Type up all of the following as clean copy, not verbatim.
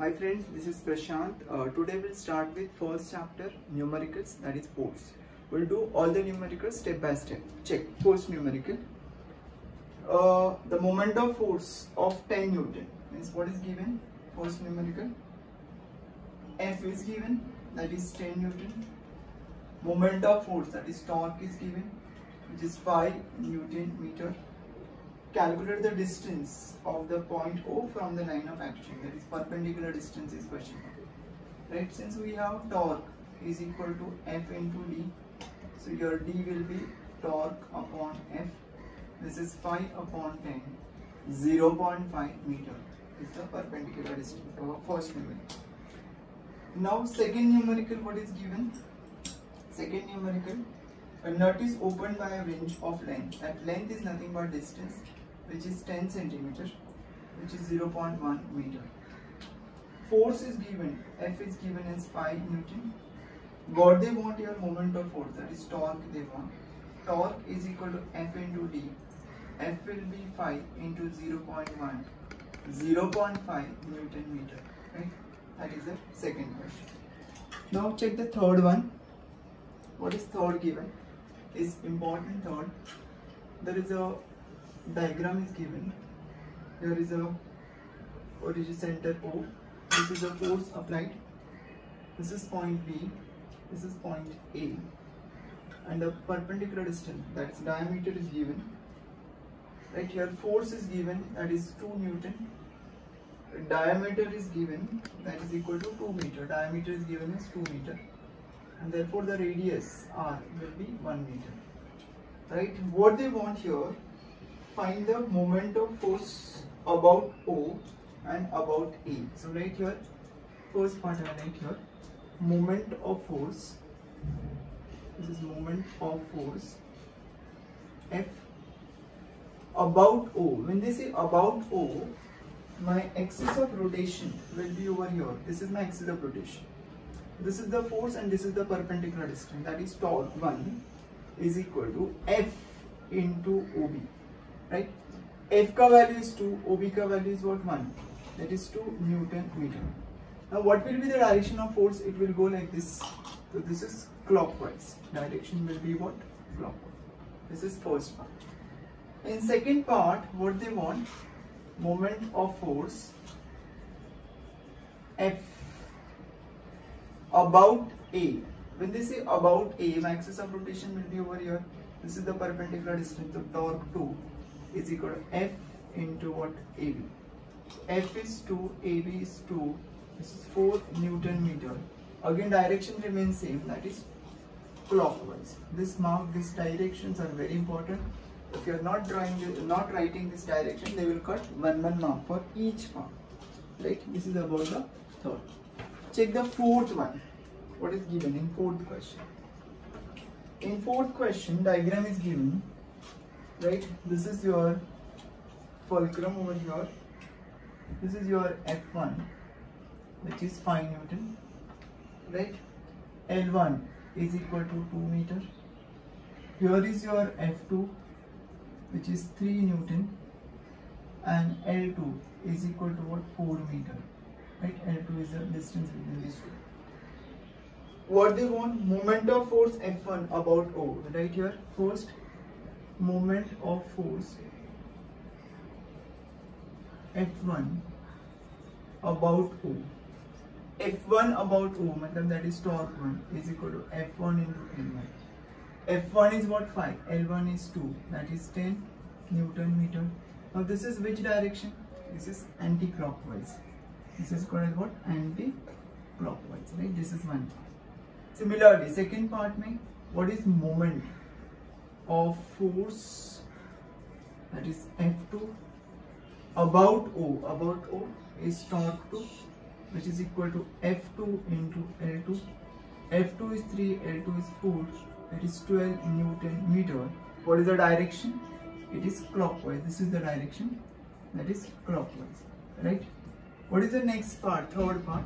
Hi friends, this is Prashant. Today we'll start with first chapter, numericals, that is force. We'll do all the numericals step by step. Check first numerical. The moment of force of 10 Newton means what is given? First numerical. F is given, that is 10 Newton. Moment of force, that is torque, is given, which is 5 Newton meter. Calculate the distance of the point O from the line of action, that is perpendicular distance is question mark. Right, since we have torque is equal to F into D, so your D will be torque upon F. This is 5 upon 10, 0.5 meter is the perpendicular distance of first numerical. Now second numerical, what is given? Second numerical, a nut is opened by a wrench of length. That length is nothing but distance, which is 10 centimeter, which is 0.1 meter. Force is given, F is given as 5 Newton. What they want here, moment of force, that is torque they want. Torque is equal to F into D. F will be 5 into 0.1, 0.5 Newton meter. Right? That is the second question. Now check the third one. What is third given? Is important third. There is a diagram is given. There is a origin center O. This is the force applied. This is point B. This is point A. And the perpendicular distance, that is diameter, is given. Right here, force is given, that is 2 Newton. Diameter is given, that is equal to 2 meter. Diameter is given as 2 meter. And therefore the radius R will be 1 meter. Right? What they want here, find the moment of force about O and about A. So right here, first part I write here, moment of force. This is moment of force F about O. When they say about O, my axis of rotation will be over here. This is my axis of rotation. This is the force and this is the perpendicular distance, that is torque 1 is equal to F into OB. Right? F ka value is 2, OB ka value is what? 1. That is 2 Newton meter. Now what will be the direction of force? It will go like this. So this is clockwise. Direction will be what? Clockwise. This is first part. In second part, what they want? Moment of force F about A. When they say about A, my axis of rotation will be over here. This is the perpendicular distance of torque 2 is equal to F into what? AB. F is 2, AB is 2. This is 4 Newton meter. Again, direction remains same, that is clockwise. This mark, these directions are very important. If you are not writing this direction, they will cut 1 mark for each part. Right? This is about the third. Check the fourth one. What is given in fourth question? In fourth question, diagram is given. Right? This is your fulcrum over here. This is your F1, which is 5 Newton. Right? L1 is equal to 2 meter. Here is your F2, which is 3 Newton. And L2 is equal to what? 4 meter. Right? L2 is the distance between these two. What they want? Moment of force F1 about O. Right here, first moment of force F1 about O. F1 about O, that is torque 1 is equal to F1 into L1. F1 is what? 5. L1 is 2. That is 10 Newton meter. Now this is which direction? This is anti-clockwise. This is called as what? Anti-clockwise. Right? This is one part. Similarly, second part mein, what is moment of force, that is F2 about O. About O is torque 2, which is equal to F2 into L2. F2 is 3, L2 is 4, that is 12 Newton meter. What is the direction? It is clockwise. This is the direction, that is clockwise. Right? What is the next part? Third part.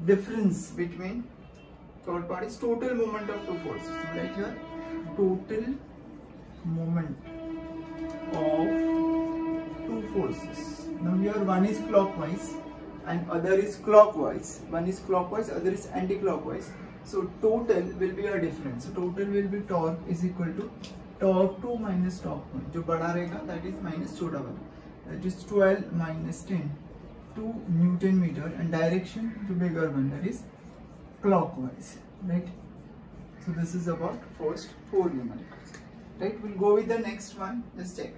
Difference between, third part is total moment of two forces. So right here, total moment of two forces. Now here one is clockwise, and other is clockwise. One is clockwise, other is anti-clockwise. So total will be a difference. So total will be torque is equal to torque 2 minus torque 1. जो बड़ा रहेगा that is minus छोटा वाला. That is 12 minus 10 2 Newton meter, and direction to bigger one, that is clockwise, right? So this is about first 4 numericals, right? We'll go with the next one. Let's check.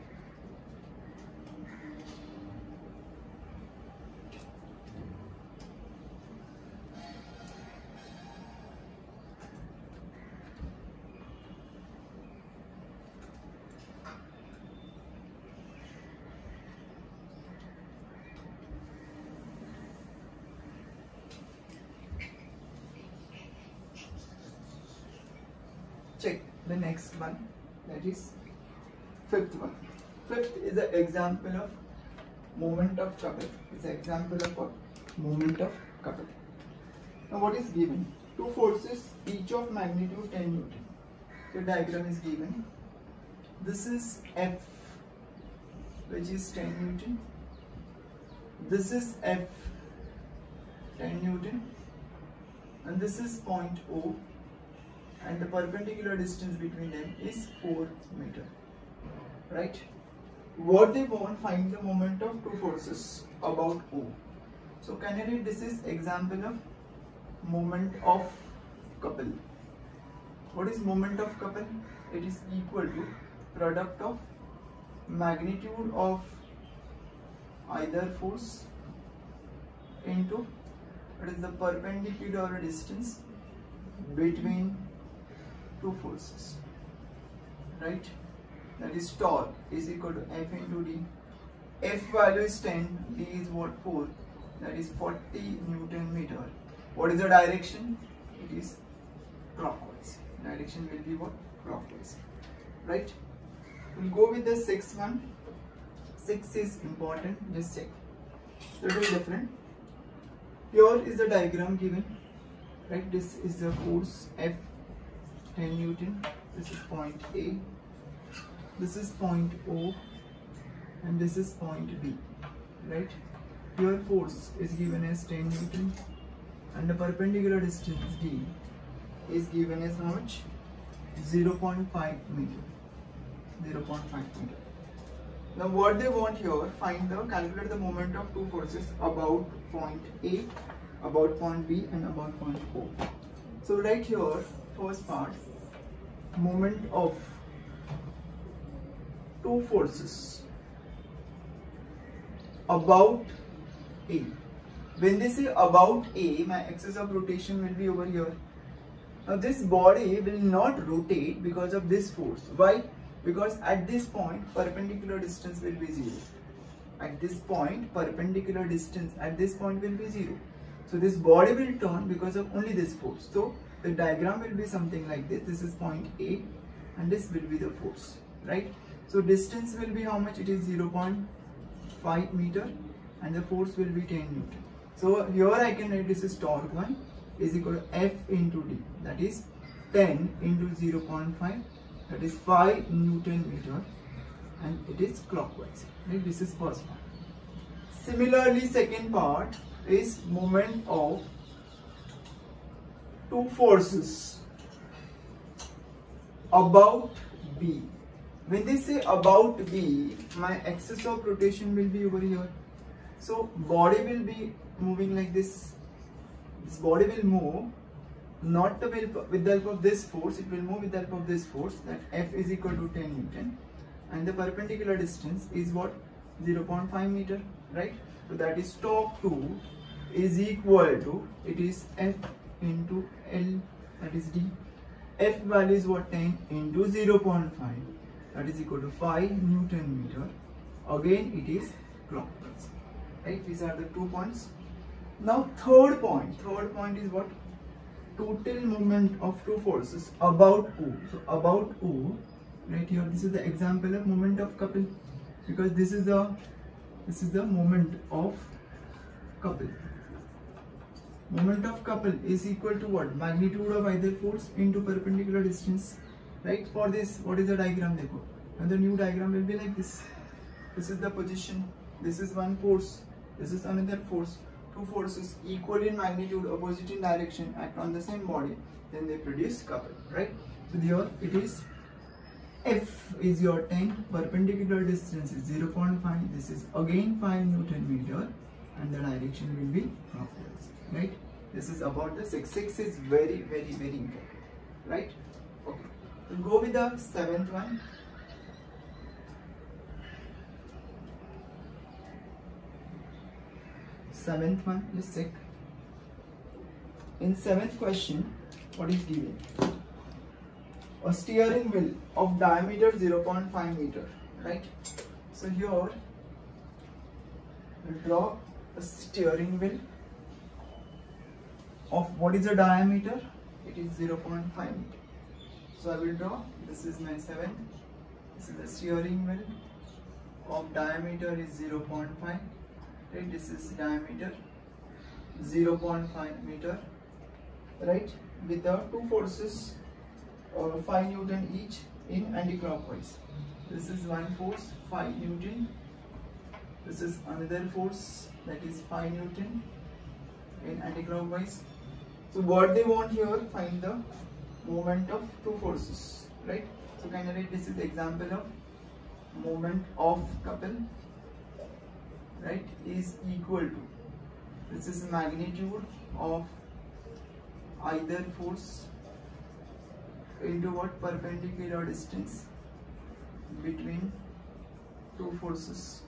Check the next one, that is fifth one. Fifth is an example of moment of couple. It's an example of what? Moment of couple. Now what is given? Two forces, each of magnitude 10 Newton. The diagram is given. This is F, which is 10 Newton. This is F, 10 Newton. And this is point O. And the perpendicular distance between them is 4 meter, right? What they want, find the moment of two forces about O. So can I read, this is example of moment of couple. What is moment of couple? It is equal to product of magnitude of either force into what is the perpendicular distance between two forces, right? That is torque is equal to F into D. F value is 10, D is what? 4, that is 40 Newton meter. What is the direction? It is clockwise. Direction will be what? Clockwise, right? We'll go with the sixth one. 6 is important, just check. So it is different. Here is the diagram given, right? This is the force F, 10 Newton. This is point A, this is point O, and this is point B, right? Your force is given as 10 Newton, and the perpendicular distance D is given as how much? 0.5 meter. 0.5 meter. Now what they want here, calculate the moment of two forces about point A, about point B, and about point O. So right here, first part, moment of two forces about A. When they say about A, my axis of rotation will be over here. Now this body will not rotate because of this force. Why? Because at this point, perpendicular distance will be 0. At this point, perpendicular distance at this point will be 0. So this body will turn because of only this force. So the diagram will be something like this. This is point A and this will be the force, right? So distance will be how much? It is 0.5 meter and the force will be 10 Newton. So here I can write this is torque 1 is equal to F into D, that is 10 into 0.5, that is 5 Newton meter, and it is clockwise, right? This is first part. Similarly, second part is moment of two forces about B. When they say about B, my axis of rotation will be over here. So body will be moving like this. This body will move not with the help of this force, it will move with the help of this force, that F is equal to 10 Newton, and the perpendicular distance is what? 0.5 meter, right? So that is torque 2 is equal to, it is F into L, that is D. F value is what? 10 into 0.5, that is equal to 5 Newton meter. Again it is clockwise, right? These are the 2 points. Now third point is what? Total moment of two forces about O. So about O, right here, this is the example of moment of couple, because this is the moment of couple. Moment of couple is equal to what? Magnitude of either force into perpendicular distance, right? For this, what is the diagram? And the new diagram will be like this. This is the position, this is one force, this is another force. two forces equal in magnitude, opposite in direction, act on the same body, then they produce couple, right? So here it is, F is your 10, perpendicular distance is 0.5, this is again 5 Newton meter, and the direction will be clockwise, right? This is about the 6. 6 is very important, right? Okay, we'll go with the 7th one. Seventh one, let's check. In 7th question, what is given? A steering wheel of diameter 0.5 meter, right? So here we'll draw a steering wheel of, what is the diameter? It is 0.5 meter. So I will draw, this is my 7th. This is the steering wheel of diameter is 0.5. Right, this is diameter 0.5 meter, right, with the two forces 5 Newton each in anti-clockwise. This is one force 5 Newton, this is another force that is 5 Newton in anti-clockwise. So what they want here, find the moment of two forces, right? So kind of this is example of moment of couple, right, is equal to, this is magnitude of either force into what, perpendicular distance between two forces,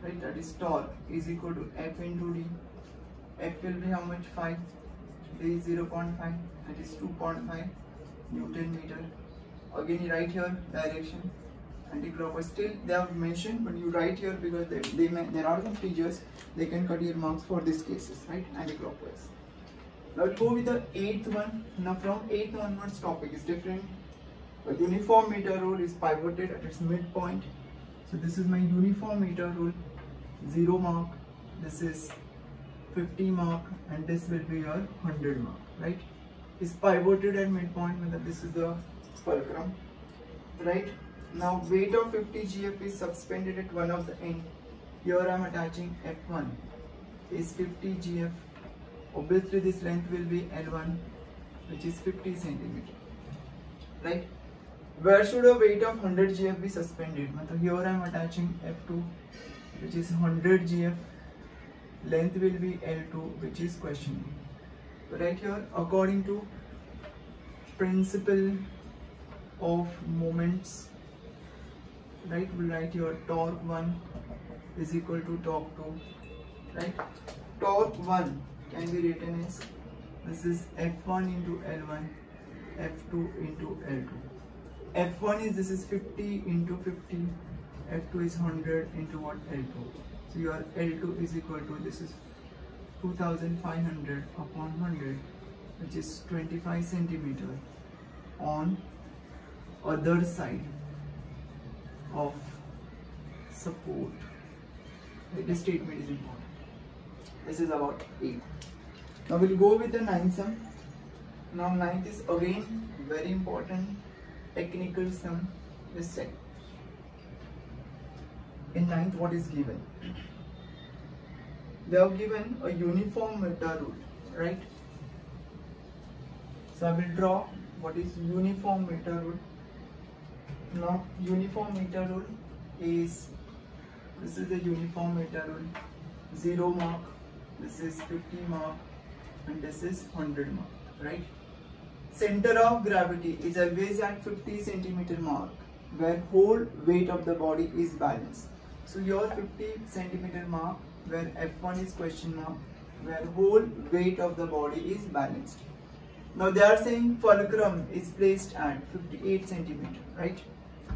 right, that is torque is equal to F into D. F will be how much? 5, D is 0.5, that is 2.5 Newton meter. Again you write here direction anti-clockwise. Still they have mentioned, but you write here because there are some teachers, they can cut your marks for these cases, right, anti-clockwise. Now we'll go with the 8th one. Now from 8th onwards topic is different. A uniform meter rule is pivoted at its midpoint. So this is my uniform meter rule, 0 mark, this is 50 mark, and this will be your 100 mark, right? Is pivoted at midpoint, this is the fulcrum, right? Now weight of 50 GF is suspended at one of the end. Here I am attaching F1 is 50 GF. Obviously this length will be L1, which is 50 centimeter, right? Where should a weight of 100 GF be suspended? So here I am attaching F2, which is 100 GF. Length will be L2, which is question. Right here, according to principle of moments, right, we'll write here torque 1 is equal to torque 2, right? Torque 1 can be written as, this is F1 into L1, F2 into L2. F1 is, this is 50 into 50, F2 is 100 into what, L2. So your L2 is equal to, this is 2500 upon 100, which is 25 centimeter on other side of support. This statement is important. This is about 8. Now we'll go with the 9th sum. Now 9th is again very important technical sum. Let's check. In 9th, what is given? They have given a uniform meter rule, right? So I will draw what is uniform meter rule. Now uniform meter rule is, this is the uniform meter rule, 0 mark, this is 50 mark, and this is 100 mark, right? Center of gravity is always at 50 centimeter mark, where whole weight of the body is balanced. So your 50 centimeter mark, where F1 is question mark, where whole weight of the body is balanced. Now they are saying fulcrum is placed at 58 centimeter, right?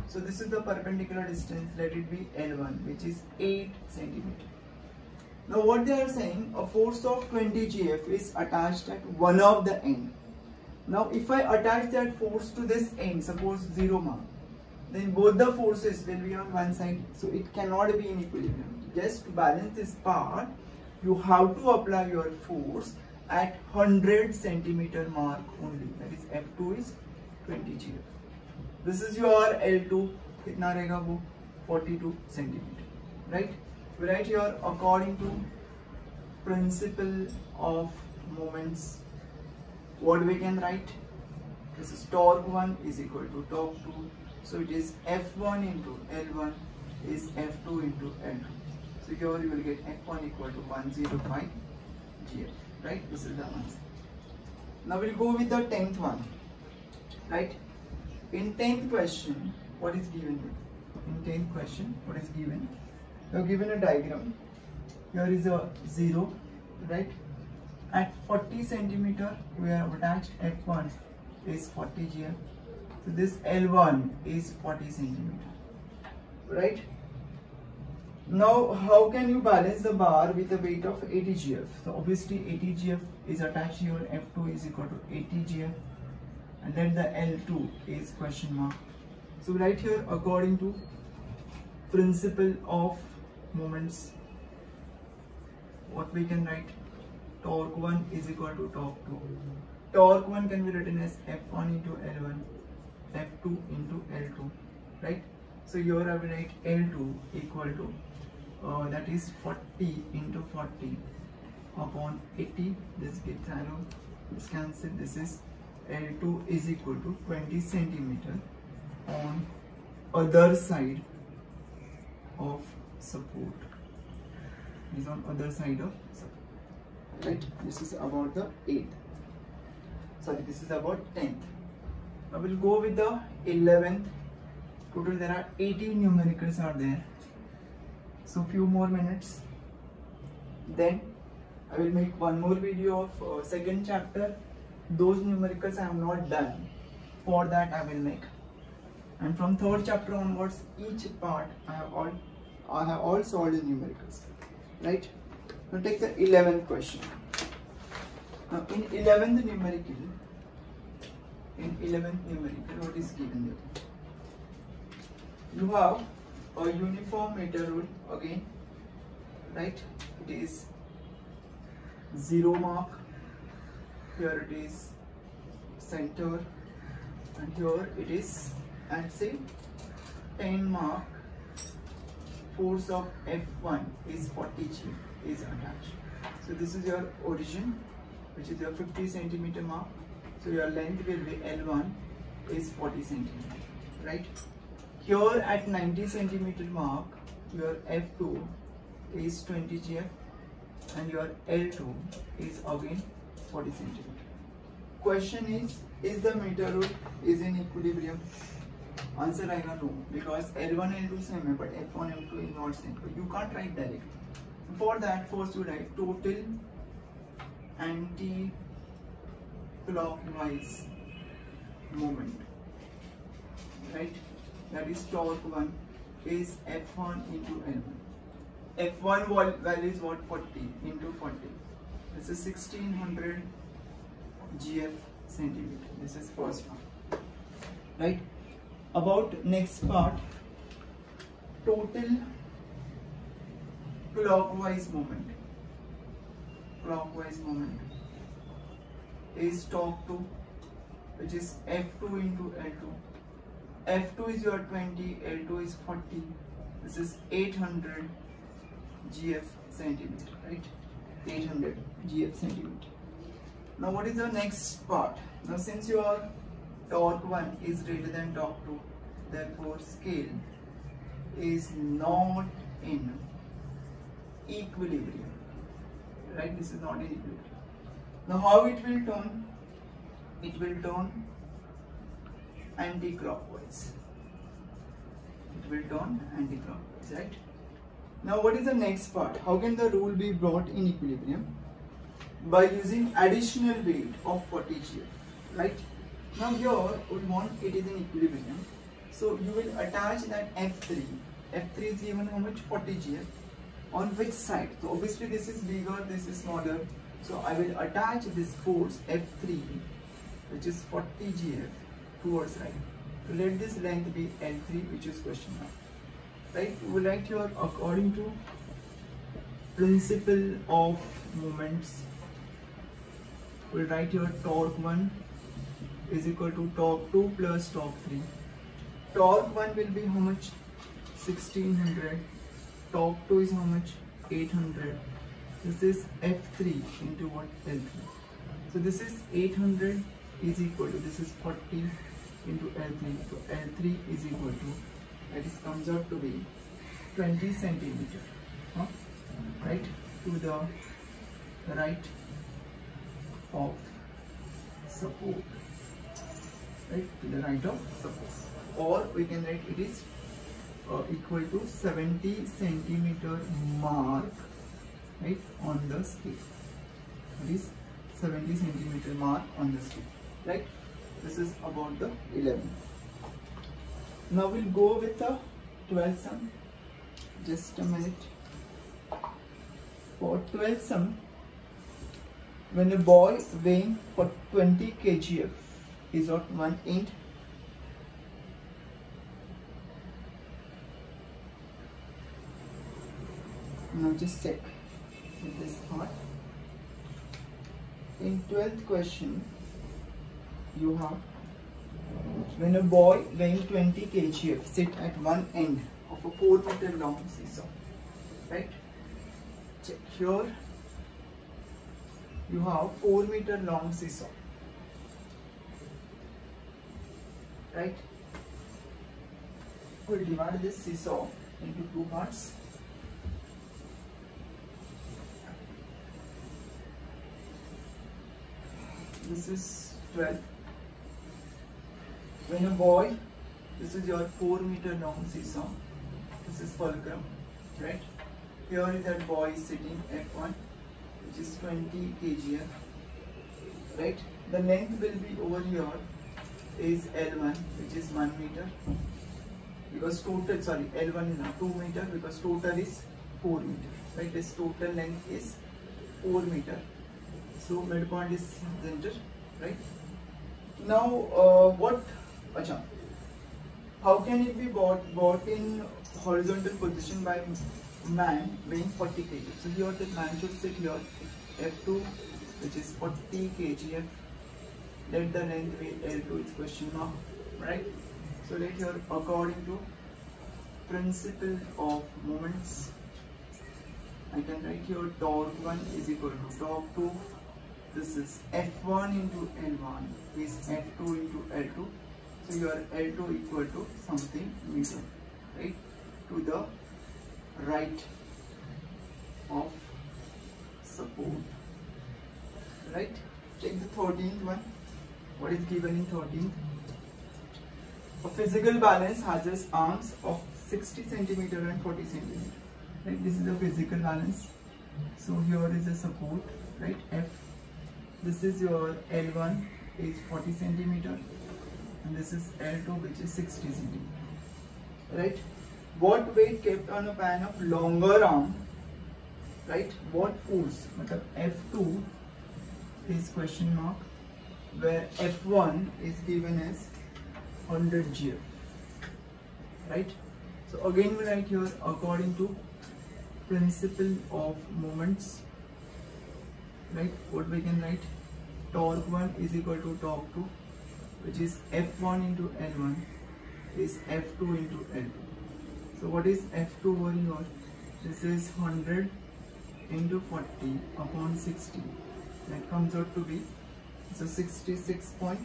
So this is the perpendicular distance, let it be L1, which is 8 centimeter. Now what they are saying, a force of 20 GF is attached at one of the end. Now if I attach that force to this end, suppose 0 mark, then both the forces will be on one side, so it cannot be in equilibrium. Just to balance this part, you have to apply your force at 100 centimeter mark only, that is F2 is 20 GF. This is your L2, kitna rahega wo? 42 centimeter, right? We write here according to principle of moments, what we can write? This is torque 1 is equal to torque 2. So it is F1 into L1 is F2 into L2. So here you will get F1 equal to 105 GF. Right? This is the answer. Now we'll go with the 10th one. Right? In 10th question, what is given here? In 10th question, what is given? You are given a diagram. Here is a 0, right? At 40 centimeter, we have attached F1 is 40 GF. So this L1 is 40 centimeter, right? Now, how can you balance the bar with a weight of 80 GF? So obviously 80 GF is attached here. F2 is equal to 80 GF, and then the L2 is question mark. So right here, according to principle of moments, what we can write? Torque 1 is equal to torque 2. Torque 1 can be written as F1 into L1, F2 into L2, right? So here I will write L2 equal to that is 40 into 40 upon 80. This gets arrow, this cancel. This is L2 is equal to 20 centimeter on other side of support. Is on other side of support. Right? This is about the 8th. Sorry, this is about 10th. Now we'll go with the 11th. Total there are 80 numericals are there. So few more minutes. Then I will make one more video of second chapter. Those numericals I have not done. For that I will make. And from third chapter onwards, each part I have all solved the numericals. Right? Now take the 11th question. Now in 11th numerical, what is given there? You have a uniform meter rule again, right? It is 0 mark, here it is center, and here it is at say 10 mark. Force of F1 is 40 G is attached. So this is your origin, which is your 50 centimeter mark. So your length will be L1 is 40 centimeter, right? Here at 90 centimeter mark, your F2 is 20 GF and your L2 is again 40 centimeter. Question is the meter rule is in equilibrium? Answer I know, because L1 L2 same, but F1 F2 is not same. You can't write directly. For that, first you write total anti-clockwise moment, right? That is torque 1 is F1 into L1. F1 value is what? 40 into 40. This is 1600 GF centimeter. This is first one, right? About next part, total clockwise moment. Clockwise moment is torque 2, which is F2 into L2. F2 is your 20, L2 is 40. This is 800 GF centimeter, right? 800 GF centimeter. Now what is the next part? Now since your torque 1 is greater than torque 2, therefore scale is not in equilibrium, right? This is not in equilibrium. Now how it will turn? It will turn anti-clockwise. It will turn anti-clockwise, right? Now what is the next part? How can the rule be brought in equilibrium? By using additional weight of 40 GF, right? Now here we want it is in equilibrium. So you will attach that F3. F3 is given how much? 40 GF. On which side? So obviously this is bigger, this is smaller. So I will attach this force F3, which is 40 GF, towards right. So let this length be L3, which is question mark. Right? We will write here according to principle of moments. We will write here torque 1 is equal to torque 2 plus torque 3. Torque 1 will be how much? 1600. Torque 2 is how much? 800. This is F3 into what? L3. So this is 800 is equal to, this is 40 into L3. So L3 is equal to, that is comes out to be 20 centimeter, right, to the right of support, right, to the right of support. Or we can write it is equal to 70 centimeter mark, right, on the scale. It is 70 centimeter mark on the scale, right. This is about the 11. Now we'll go with the 12th sum. Just a minute. For 12th sum, when a boy weighing for 20 kgf is at one end, now just check with this part. In 12th question, you have, when a boy weighing 20 kgf sit at one end of a 4 meter long seesaw, right? Check here, you have 4 meter long seesaw, right? We'll divide this seesaw into two parts. This is 12. When a boy, this is your 4 meter long seesaw, this is fulcrum, right? Here is that boy is sitting F1, which is 20 kgf, right? The length will be over here is L1, which is 1 meter, because total, sorry, L1 is not 2 meter, because total is 4 meter, right? This total length is 4 meter. So midpoint is center, right? Now how can it be brought in horizontal position by man weighing 40 kg? So here the man should sit here, F2, which is 40 kgf. Let the length be L2, it's question mark, right? So let here, according to principle of moments, I can write here torque 1 is equal to torque 2. This is F1 into L1 is F2 into L2. So your L2 equal to something meter, right, to the right of support, right? Check the 13th one. What is given in 13th? A physical balance has its arms of 60 centimeter and 40 centimeter. Right? This is the physical balance. So here is the support, right? F. This is your L1 is 40 centimeter. And this is L2, which is 60 centimeter, right? What weight kept on a pan of longer arm, right? What force? F2 is question mark, where F1 is given as 100 GF, right? So again we write here according to principle of moments, right? What we can write? Torque 1 is equal to torque 2, which is F1 into L1 is F2 into L2. So what is F2 over here? This is 100 into 40 upon 60. That comes out to be, so 66.67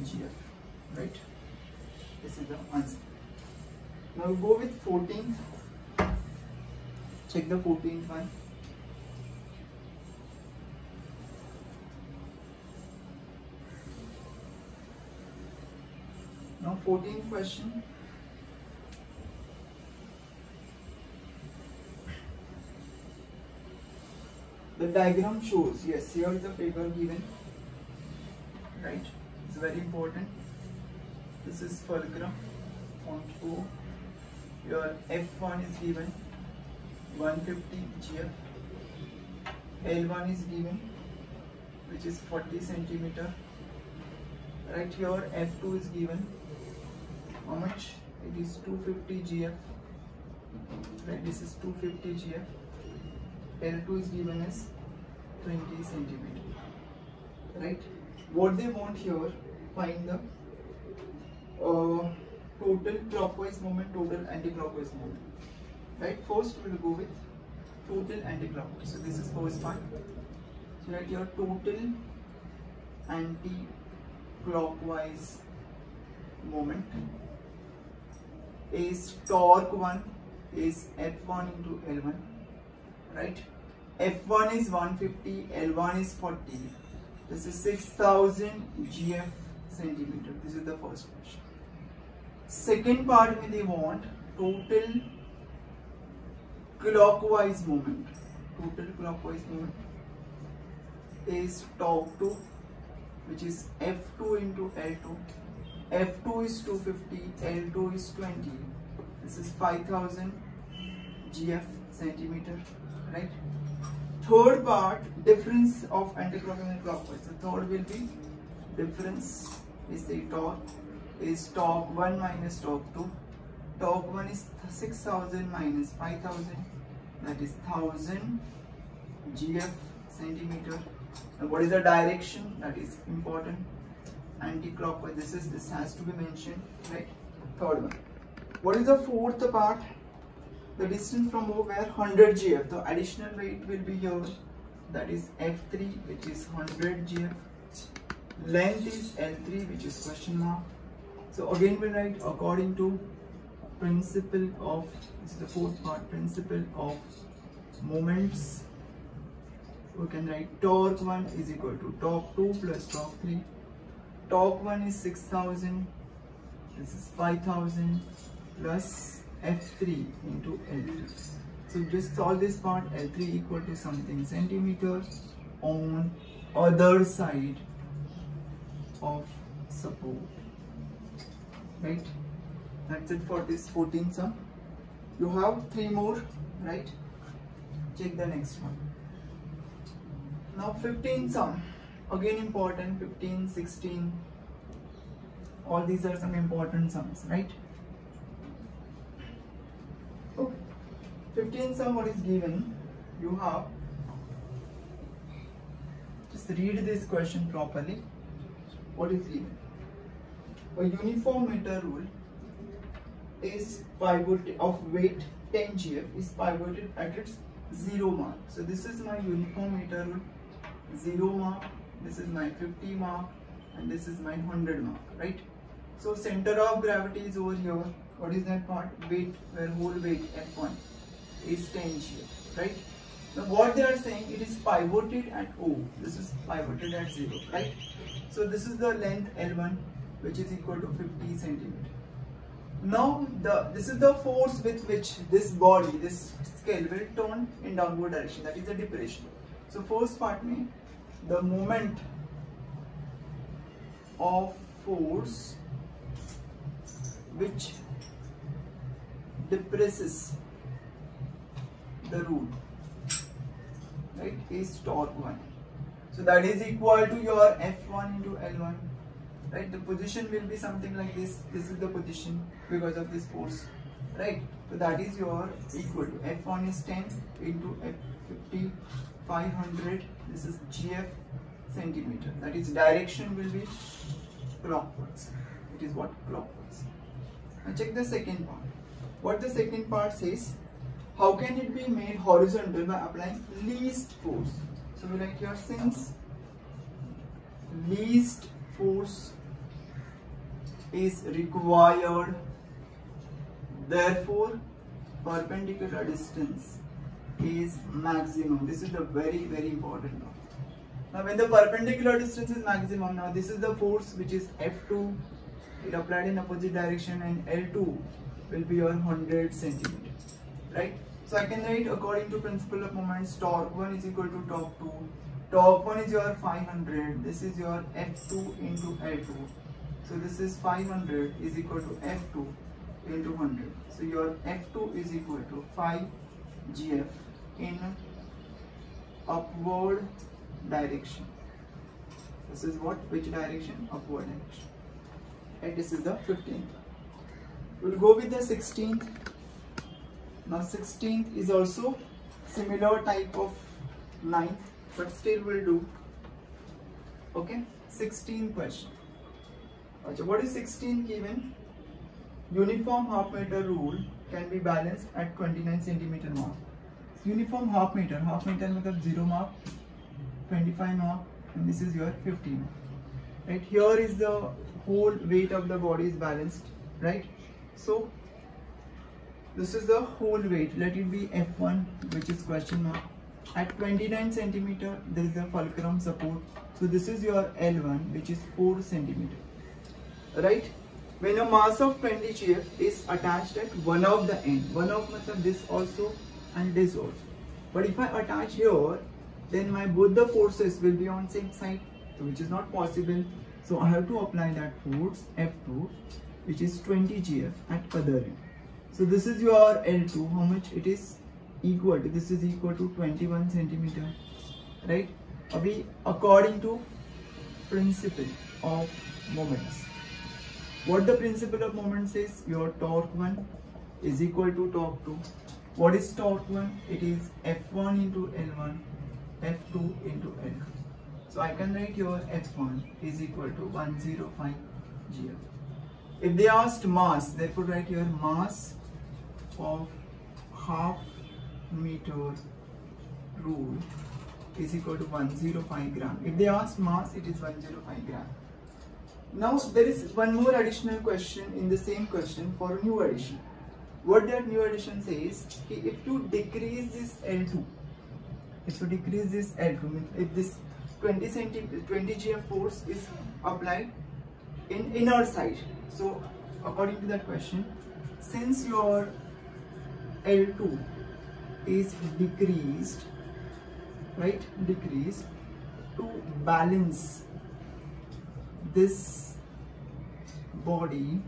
GF, right? This is the answer. Now we go with 14th. Check the 14th one. Now 14th question. The diagram shows, yes, here is the figure given, right? It's very important. This is fulcrum, point O. Your F1 is given 150 GF. L1 is given, which is 40 centimeter. Right here, F2 is given. How much? It is 250 GF. Right, this is 250 GF. L2 is given as 20 centimeter. Right? What they want here, find the total clockwise moment, total anti-clockwise moment. Right? First, we'll go with total anti-clockwise. So this is first part. So write your total anti-clockwise moment is torque 1 is F1 into L1, right? F1 is 150, L1 is 40. This is 6000 GF centimeter. This is the first question. Second part में they want total clockwise moment. Total clockwise moment is torque 2, which is F2 into L2. F2 is 250, L2 is 20. This is 5000 GF centimeter, right? Third part, difference of anticlockwise and clockwise. The third will be difference is the torque is torque 1 minus torque 2. Torque 1 is 6000 minus 5000, that is 1000 GF centimeter. And what is the direction? That is important. Anti-clockwise. This has to be mentioned, right? Third one. What is the fourth part? The distance from over where 100 GF. The additional weight will be here. That is F3, which is 100 GF. Length is L3, which is question mark. So again we write according to principle of, this is the fourth part, principle of moments. We can write torque 1 is equal to torque 2 plus torque 3. Torque 1 is 6000, this is 5000 plus F3 into L3. So just solve this part. L3 equal to something centimeter on other side of support, right? That's it for this 14th sum. You have 3 more, right? Check the next one. Now 15th sum, again important. 15, 16, all these are some important sums, right? Okay. 15th sum, what is given? You have, just read this question properly. What is given? A uniform meter rule is pivoted of weight 10 GF is pivoted at its 0 mark. So this is my uniform meter rule, 0 mark. This is my 50 mark, and this is my 100 mark, right? So center of gravity is over here. What is that part? Weight, where whole weight F1 is 10 GF, right? Now what they are saying, it is pivoted at O. This is pivoted at 0, right? So this is the length L1, which is equal to 50 centimeter. Now this is the force with which this body, this scale will turn in downward direction, that is the depression. So first part में, the moment of force which depresses the rule, right, is torque 1. So that is equal to your F1 into L1, right? The position will be something like this. This is the position because of this force, right? So that is your equal to F1 is 10 into F50, 500. This is GF centimeter. That is direction will be clockwise. It is what? Clockwise. Now check the second part. What the second part says, how can it be made horizontal by applying least force? So we like here, since least force is required, therefore perpendicular distance is maximum. This is the very important part. Now when the perpendicular distance is maximum, now this is the force which is F2, it applied in opposite direction, and L2 will be your 100 centimeter, right? So I can write according to principle of moments, torque 1 is equal to torque 2. Torque 1 is your 500, this is your F2 into L2. So this is 500 is equal to F2 into 100. So your F2 is equal to 5 GF in upward direction. This is what? Which direction? Upward direction. And this is the 15th. We'll go with the 16th. Now 16th is also similar type of 9th, but still will do. Okay, 16th question. What is 16th given? Uniform half meter rule can be balanced at 29 centimeter mark. uniform half meter मतलब 0 mark, 25 mark, and this is your 50 mark. Right, here is the whole weight of the body is balanced, right? So this is the whole weight, let it be F1, which is question mark. At 29 centimeter there is a fulcrum support, so this is your L1, which is 4 centimeter, right? When a mass of 20 GF is attached at one of the end, one of matlab this also and this also, but if I attach here, then my both the forces will be on same side, so which is not possible. So I have to apply that force F2, which is 20 GF at other end. So this is your L2, how much it is equal to, this is equal to 21 centimeter, right? According to principle of moments, what the principle of moment says, your torque 1 is equal to torque 2. What is torque 1? It is F1 into L1, F2 into L2. So I can write your F1 is equal to 105 GF. If they asked mass, therefore write your mass of half meter rule is equal to 105 gram. If they asked mass, it is 105 gram. Now there is one more additional question in the same question for a new addition. What that new addition says, if you decrease this L2, if this 20 GF force is applied in inner side, so according to that question, since your L2 is decreased, right, decreased to balance this body